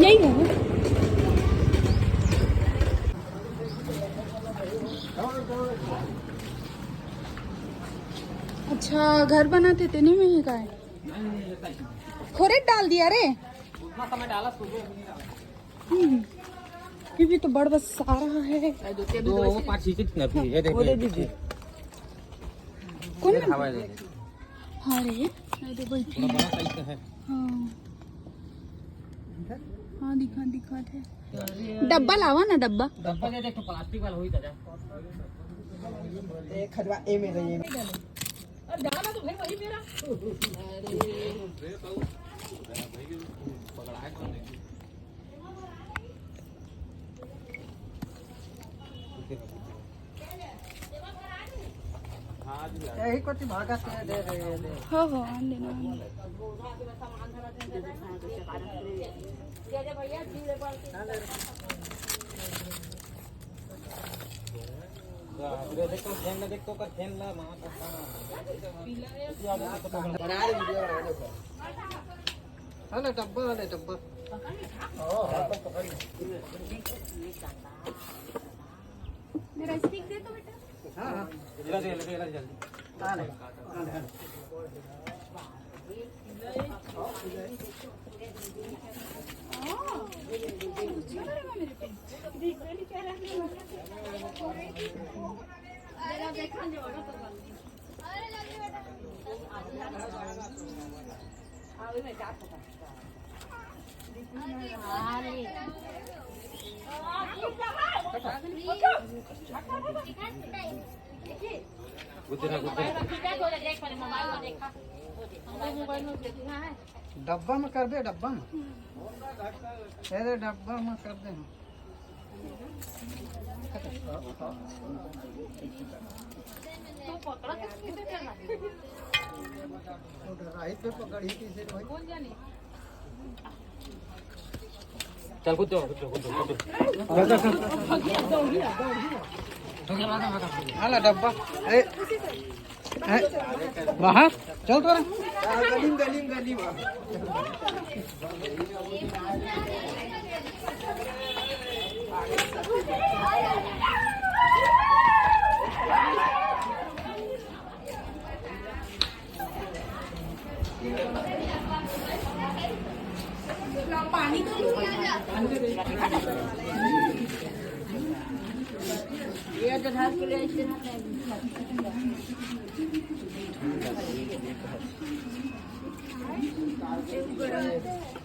यही है। अच्छा घर बनाते थे नहीं, मैं का है खोरेट डाल दिया रे। ये भी तो बड़ बस आ रहा है। कौन हाँ रे बैठी हाँ हाँ दिखा दिखा थे। डब्बा लावा ना, डब्बा दे देख तो प्लास्टिक वाला होई था एक खजवा ए में रही और जाना तो भाई वही मेरा यही कोटी भागा से दे रहे दे हाँ हाँ आन देना। देखो खेलना देखो कर खेलना मां का बना दे वीडियो बना दे हेलो डब्बा वाले डब्बा मेरा स्टिक दे तो बेटा। हां हां जल्दी आ ले डब्बा में कर दे डब्बा में अरे डब्बा में कर दे राइट पे पकड़ी किसे भाई चल कूद हाला डब्बा अरे बाहर चल तो गली गली गली पानी ये तो ढाल के लिए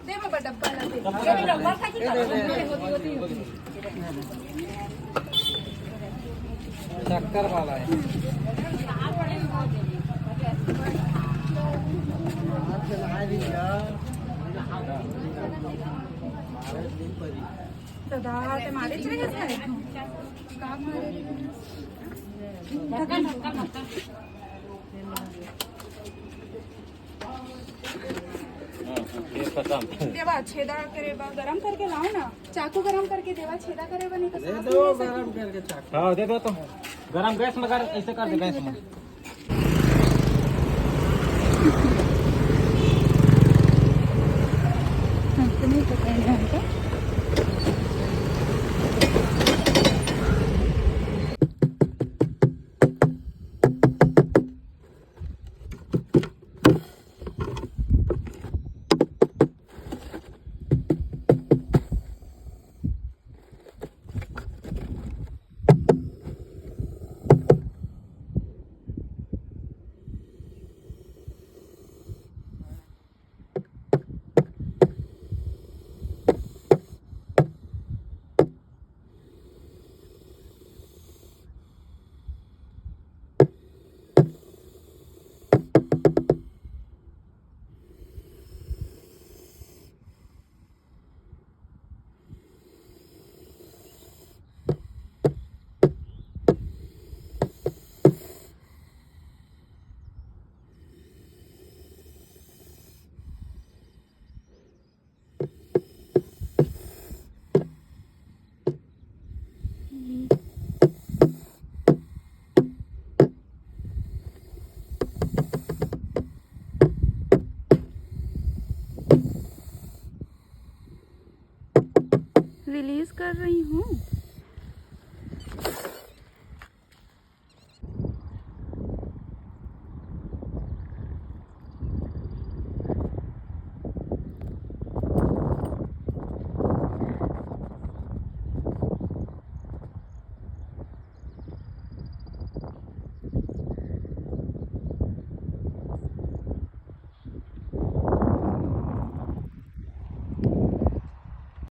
दे बाबा डब्बा ला दे। शक्कर वाला है दादा ते मारे चले गए का मारे ढक्कन ढक्कन ढक्कन देवा छेदा करे बा गरम करके लाओ ना, चाकू गरम करके देवा छेदा करे बने का दे दो गरम करके चाकू हां दे दो तो गरम गैस में कर ऐसे कर दे गैस में नहीं पता है रिलीज कर रही हूँ।